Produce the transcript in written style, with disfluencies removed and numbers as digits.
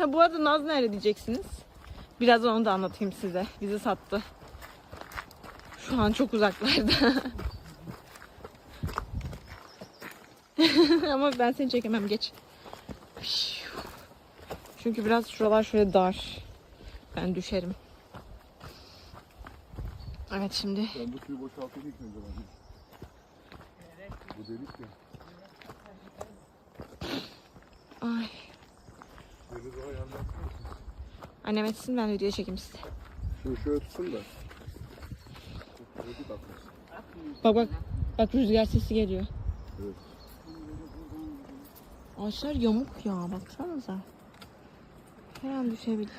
Ha, bu arada Naz nerede diyeceksiniz. Birazdan onu da anlatayım size. Bizi sattı. Şu an çok uzaklarda. Ama ben seni çekemem, geç. Çünkü biraz şuralar şöyle dar. Ben düşerim. Evet şimdi. Ben bu suyu boşaltayım ilk önce ben. Bu delik ya. Ay. Deniz daha yandan. Annem etsin, ben video çekeyim size. Şunu şöyle tutsun da. Bak bak. Bak rüzgar sesi geliyor. Evet. Ağaçlar yamuk ya, baksanıza. Her an düşebilir.